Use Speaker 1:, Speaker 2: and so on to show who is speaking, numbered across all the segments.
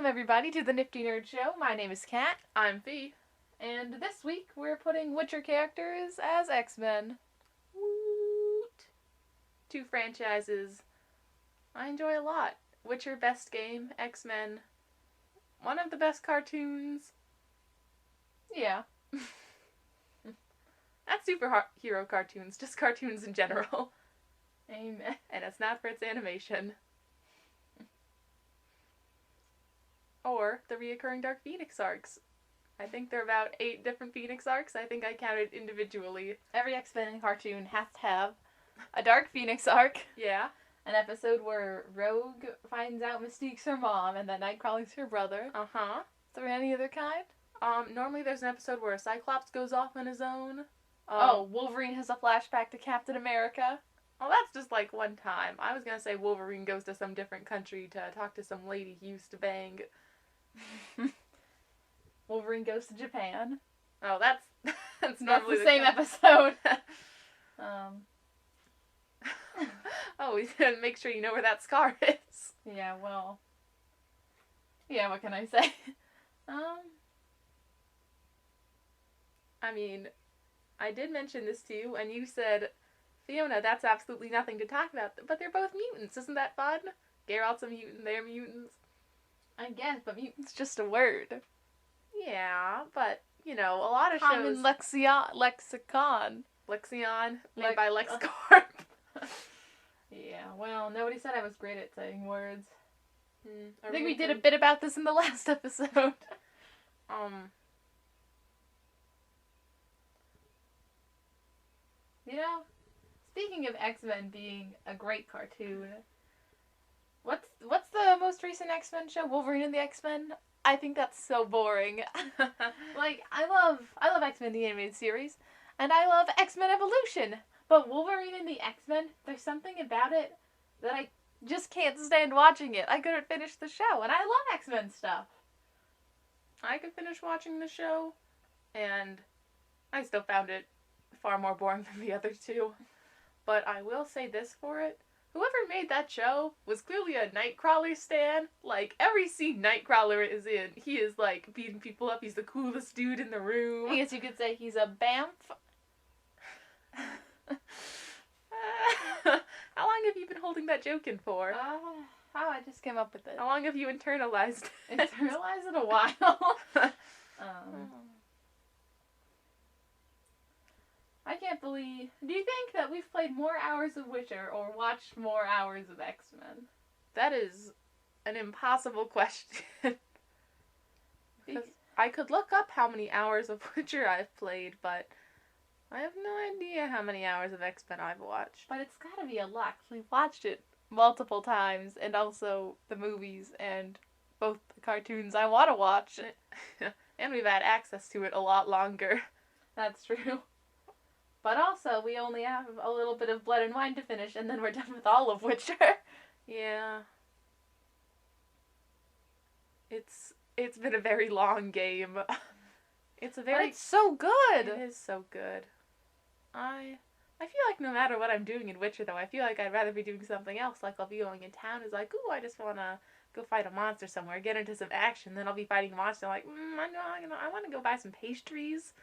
Speaker 1: everybody, to the Nifty Nerd Show. My name is Kat,
Speaker 2: I'm Fee.
Speaker 1: and this week we're putting Witcher characters as X-Men.
Speaker 2: Woot! Two franchises I enjoy a lot. Witcher, best game. X-Men, one of the best cartoons.
Speaker 1: Yeah.
Speaker 2: Not superhero cartoons, just cartoons in general.
Speaker 1: Amen.
Speaker 2: And it's not for its animation. Or the reoccurring Dark Phoenix arcs. I think there are about 8 different Phoenix arcs. I think I counted individually.
Speaker 1: Every X-Men cartoon has to have a Dark Phoenix arc.
Speaker 2: Yeah.
Speaker 1: An episode where Rogue finds out Mystique's her mom and that Nightcrawler's her brother.
Speaker 2: Uh-huh.
Speaker 1: Is there any other kind?
Speaker 2: Normally there's an episode where a Cyclops goes off on his own.
Speaker 1: Wolverine has a flashback to Captain America.
Speaker 2: Oh, that's just like one time. I was gonna say Wolverine goes to some different country to talk to some lady he used to bang.
Speaker 1: Wolverine goes to Japan.
Speaker 2: Oh, that's normally
Speaker 1: the same episode.
Speaker 2: Oh, we gotta make sure you know where that scar is.
Speaker 1: Yeah, well. Yeah, what can I say?
Speaker 2: I mean, I did mention this to you, and you said, Fiona, that's absolutely nothing to talk about. But they're both mutants. Isn't that fun? Geralt's a mutant, they're mutants.
Speaker 1: I guess, but mutant's just a word.
Speaker 2: Yeah, but, you know, a lot of
Speaker 1: Common
Speaker 2: shows...
Speaker 1: lexicon.
Speaker 2: Lexion, made by LexCorp.
Speaker 1: Yeah, well, nobody said I was great at saying words. I think
Speaker 2: really
Speaker 1: we did a bit about this in the last episode. You know, speaking of X-Men being a great cartoon, what's the most recent X-Men show? Wolverine and the X-Men? I think that's so boring. Like, I love X-Men the animated series, and I love X-Men Evolution, but Wolverine and the X-Men, there's something about it that I just can't stand watching it. I couldn't finish the show, and I love X-Men stuff.
Speaker 2: I could finish watching the show, and I still found it far more boring than the other two. But I will say this for it. Whoever made that show was clearly a Nightcrawler stan. Like, every scene Nightcrawler is in, he is, like, beating people up. He's the coolest dude in the room.
Speaker 1: I guess you could say he's a BAMF.
Speaker 2: How long have you been holding that joke in for?
Speaker 1: I just came up with it.
Speaker 2: How long have you internalized it?
Speaker 1: Internalized it a while. I can't believe... Do you think that we've played more hours of Witcher or watched more hours of X-Men?
Speaker 2: That is an impossible question. Because I could look up how many hours of Witcher I've played, but I have no idea how many hours of X-Men I've watched.
Speaker 1: But it's gotta be a lot, 'cause we've watched it multiple times, and also the movies and both the cartoons I want to watch.
Speaker 2: And we've had access to it a lot longer.
Speaker 1: That's true. But also, we only have a little bit of Blood and Wine to finish, and then we're done with all of Witcher.
Speaker 2: Yeah. It's been a very long game. But
Speaker 1: it's so good!
Speaker 2: It is so good. I feel like no matter what I'm doing in Witcher, though, I feel like I'd rather be doing something else. Like, I'll be going in town, it's like, ooh, I just want to go fight a monster somewhere, get into some action, then I'll be fighting a monster, I'm like, I want to go buy some pastries,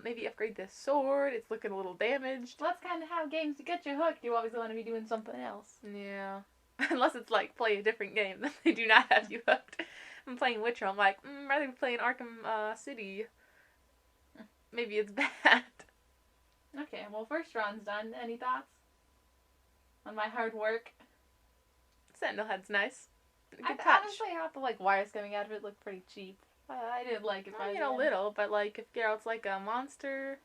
Speaker 2: maybe upgrade this sword, it's looking a little damaged.
Speaker 1: Well, that's kind of how games get you hooked, you always want to be doing something else.
Speaker 2: Yeah. Unless it's like, play a different game, then they do not have you hooked. I'm playing Witcher, I'm like, rather be playing Arkham City. Maybe it's bad.
Speaker 1: Okay, well, first round's done. Any thoughts on my hard work?
Speaker 2: Sentinel Head's nice. Good touch.
Speaker 1: Honestly, I thought the wires coming out of it looked pretty cheap. I did like it.
Speaker 2: A little, but like if Geralt's like a monster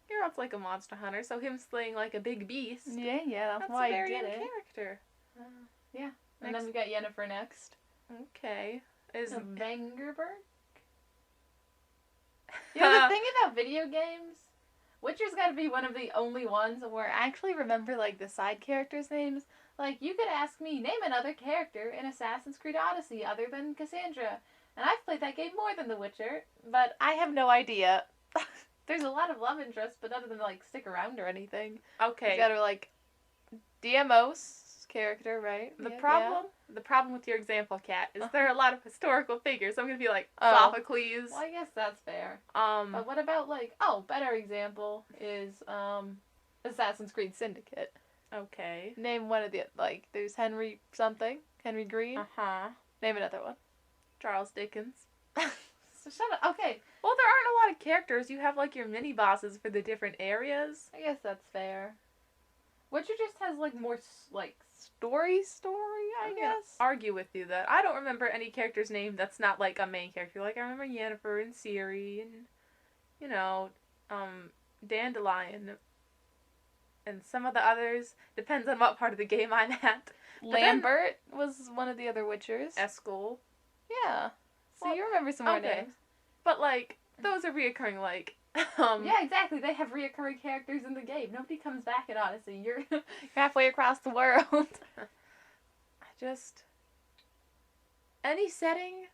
Speaker 2: hunter, so him slaying like a big beast.
Speaker 1: Yeah, that's why
Speaker 2: a very
Speaker 1: I did
Speaker 2: in
Speaker 1: it.
Speaker 2: character.
Speaker 1: Yeah, and then we got Yennifer next.
Speaker 2: Okay, is
Speaker 1: Vangerberg? You know, the thing about video games, Witcher's got to be one of the only ones where I actually remember, like, the side characters' names. Like, you could ask me, name another character in Assassin's Creed Odyssey other than Cassandra. And I've played that game more than The Witcher, but I have no idea. There's a lot of love interest, but none of them, like, stick around or anything.
Speaker 2: Okay.
Speaker 1: You gotta, like, Deimos, character, right?
Speaker 2: The
Speaker 1: Yeah,
Speaker 2: problem with your example, Kat, is there are a lot of historical figures. So I'm gonna be like
Speaker 1: Oh.
Speaker 2: Sophocles.
Speaker 1: Well, I guess that's fair.
Speaker 2: Um,
Speaker 1: But what about, like, better example is, Assassin's Creed Syndicate.
Speaker 2: okay.
Speaker 1: Name one of the, like, there's Henry something. Henry Green.
Speaker 2: Uh-huh.
Speaker 1: Name another one.
Speaker 2: Charles Dickens.
Speaker 1: So shut up. Okay.
Speaker 2: Well, there aren't a lot of characters. You have, like, your mini-bosses for the different areas.
Speaker 1: I guess that's fair. Witcher just has, like, more, like, story, I
Speaker 2: I'm gonna
Speaker 1: guess.
Speaker 2: argue with you that I don't remember any character's name that's not, like, a main character. Like, I remember Yennifer and Ciri and, you know, Dandelion and some of the others. Depends on what part of the game I'm at.
Speaker 1: Lambert was one of the other Witchers.
Speaker 2: Eskel.
Speaker 1: Yeah. So
Speaker 2: Well,
Speaker 1: you remember some more
Speaker 2: okay.
Speaker 1: names.
Speaker 2: But, like, those are reoccurring, like,
Speaker 1: Yeah, exactly. They have reoccurring characters in the game. Nobody comes back in Odyssey. You're halfway across the world.
Speaker 2: Any setting,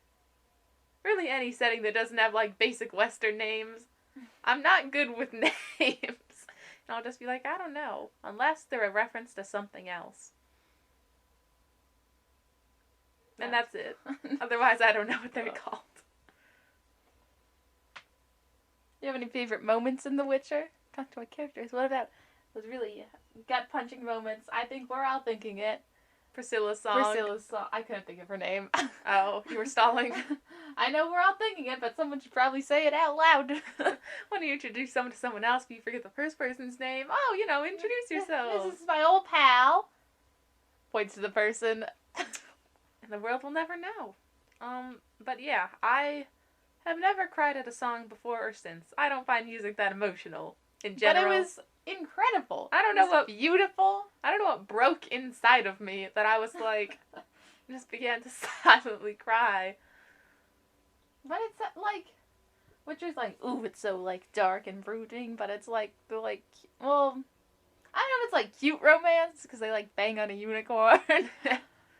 Speaker 2: really any setting that doesn't have, like, basic Western names, I'm not good with names. And I'll just be like, I don't know, unless they're a reference to something else. And that's it. Otherwise, I don't know what they're called.
Speaker 1: You have any favorite moments in The Witcher? Talk to my characters. What about those really gut-punching moments? I think we're all thinking it.
Speaker 2: Priscilla's song.
Speaker 1: Priscilla's song. I couldn't think of her name.
Speaker 2: Oh, you were stalling.
Speaker 1: I know we're all thinking it, but someone should probably say it out loud.
Speaker 2: When you introduce someone to someone else, but you forget the first person's name. Oh, introduce yourself.
Speaker 1: This is my old pal. Points to the person.
Speaker 2: And the world will never know. But yeah, I have never cried at a song before or since. I don't find music that emotional in general.
Speaker 1: But it was incredible.
Speaker 2: I don't know what
Speaker 1: beautiful.
Speaker 2: I don't know what broke inside of me that I was like, just began to silently cry.
Speaker 1: But it's like, Witcher's like, ooh, it's so like dark and brooding. But it's like the well, I don't know if it's like cute romance because they like bang on a unicorn.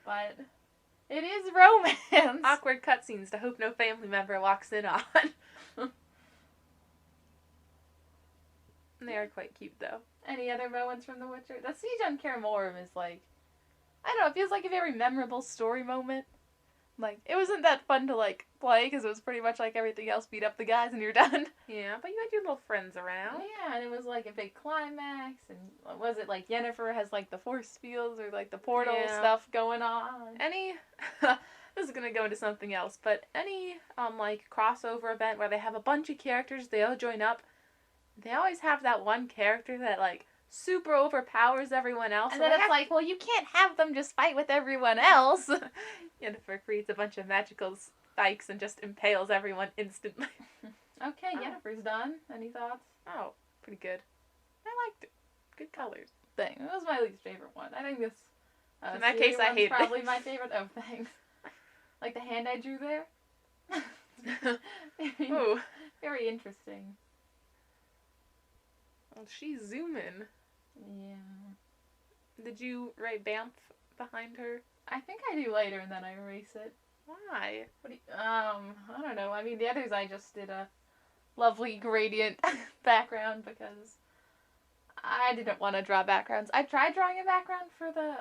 Speaker 1: But it is romance.
Speaker 2: Awkward cutscenes to hope no family member walks in on. They are quite cute, though.
Speaker 1: Any other moments from The Witcher? The siege on Kaer Morhen is like, I don't know, it feels like a very memorable story moment. Like, it wasn't that fun to, like, play because it was pretty much like everything else, beat up the guys and you're done.
Speaker 2: Yeah, but you had your little friends around.
Speaker 1: Yeah, and it was like a big climax, and was it like Yennefer has like the force fields or like the portal stuff going on?
Speaker 2: This is gonna go into something else, but any, like, crossover event where they have a bunch of characters, they all join up, they always have that one character that, like, super overpowers everyone else.
Speaker 1: And then it's like, well, you can't have them just fight with everyone else.
Speaker 2: Yennefer creates a bunch of magical spikes and just impales everyone instantly.
Speaker 1: Okay, Yennefer's done. Any thoughts?
Speaker 2: Oh, pretty good. I liked it. Good colors.
Speaker 1: Thing. It was my least favorite one. I think this.
Speaker 2: In that case, I hate it.
Speaker 1: Probably my favorite. Oh, thanks. Like the hand I drew there.
Speaker 2: Ooh.
Speaker 1: Very interesting.
Speaker 2: Well, she's zooming.
Speaker 1: Yeah.
Speaker 2: Did you write Banff behind her?
Speaker 1: I think I do later and then I erase it.
Speaker 2: Why?
Speaker 1: I don't know. I mean, the others I just did a lovely gradient background because I didn't want to draw backgrounds. I tried drawing a background for the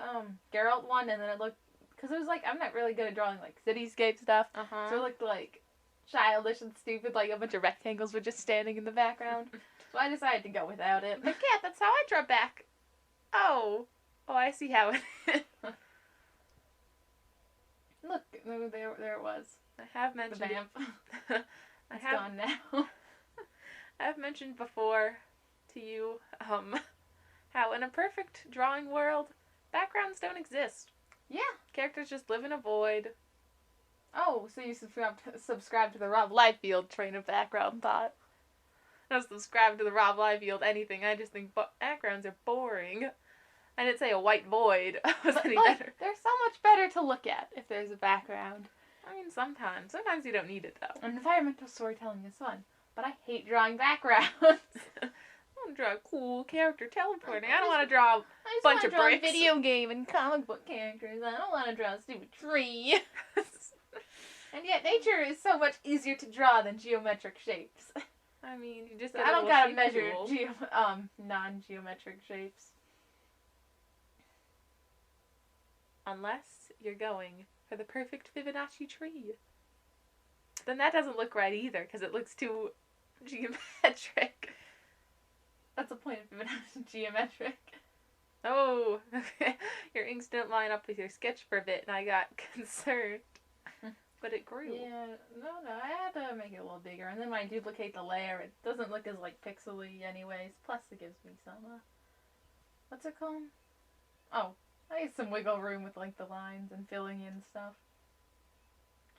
Speaker 1: Geralt one, and then it looked, because it was like, I'm not really good at drawing like cityscape stuff, so it looked like childish and stupid, like a bunch of rectangles were just standing in the background. So I decided to go without it.
Speaker 2: But yeah, that's how I draw back. Oh, I see how it is.
Speaker 1: Look, there it was.
Speaker 2: I have mentioned
Speaker 1: the vamp. It's gone now.
Speaker 2: I have mentioned before to you how in a perfect drawing world, backgrounds don't exist.
Speaker 1: Yeah.
Speaker 2: Characters just live in a void.
Speaker 1: Oh, so you subscribe to the Rob Liefeld train of background thought.
Speaker 2: I don't subscribe to the Rob Liefeld anything. I just think backgrounds are boring. I didn't say a white void was any better.
Speaker 1: They're so much better to look at if there's a background.
Speaker 2: I mean, sometimes. Sometimes you don't need it, though.
Speaker 1: And environmental storytelling is fun, but I hate drawing backgrounds.
Speaker 2: I want to draw a cool character teleporting. I don't want to draw a bunch of bricks.
Speaker 1: A video game and comic book characters. I don't want to draw a stupid tree. And yet, nature is so much easier to draw than geometric shapes.
Speaker 2: I mean, you just
Speaker 1: I don't gotta measure non-geometric shapes.
Speaker 2: Unless you're going for the perfect Fibonacci tree. Then that doesn't look right either, because it looks too geometric.
Speaker 1: That's the point of Fibonacci geometric.
Speaker 2: Oh, okay. Your inks didn't line up with your sketch for a bit, and I got concerned. But it grew.
Speaker 1: Yeah, no, I had to make it a little bigger. And then when I duplicate the layer, it doesn't look as, like, pixely anyways. Plus, it gives me some, what's it called? Oh, I need some wiggle room with, like, the lines and filling in stuff.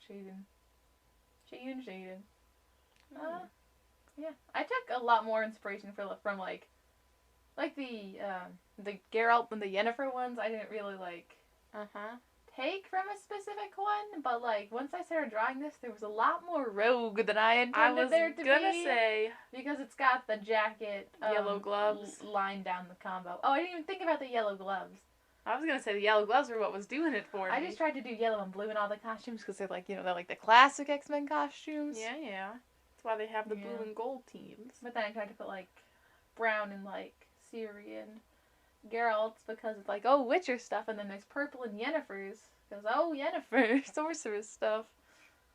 Speaker 1: Shading. Yeah. I took a lot more inspiration from, like the Geralt and the Yennifer ones. I didn't really, like, take from a specific one, but, like, once I started drawing this, there was a lot more rogue than I intended there to be.
Speaker 2: I was gonna say.
Speaker 1: Because it's got the jacket,
Speaker 2: yellow gloves.
Speaker 1: Lined down the combo. Oh, I didn't even think about the yellow gloves.
Speaker 2: I was gonna say the yellow gloves were what was doing it for me.
Speaker 1: I just tried to do yellow and blue in all the costumes because they're, like, they're like the classic X-Men costumes.
Speaker 2: Yeah. That's why they have the blue and gold teams.
Speaker 1: But then I tried to put, like, brown and, like, Ciri and Geralt's because it's like, oh, Witcher stuff, and then there's purple and Yennefer's because, oh, Yennefer, sorceress stuff.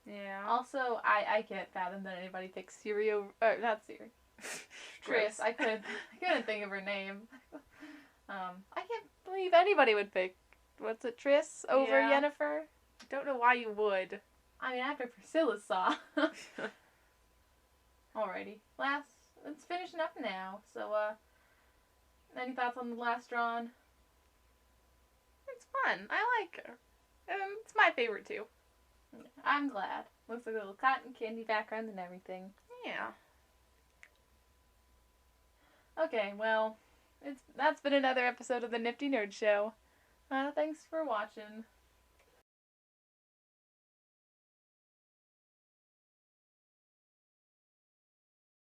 Speaker 2: Yeah.
Speaker 1: Also, I can't fathom that anybody picks Ciri over, not Ciri. Triss. I couldn't think of her name. I can't believe anybody would pick, what's it, Triss over Yennefer?
Speaker 2: Don't know why you would.
Speaker 1: I mean, after Priscilla saw. Alrighty. It's finishing up now, so, any thoughts on the last drawn?
Speaker 2: It's fun. I like her. It's my favorite too.
Speaker 1: I'm glad. Looks like a little cotton candy background and everything.
Speaker 2: Yeah.
Speaker 1: Okay, well, that's been another episode of the Nifty Nerd Show. Thanks for watching.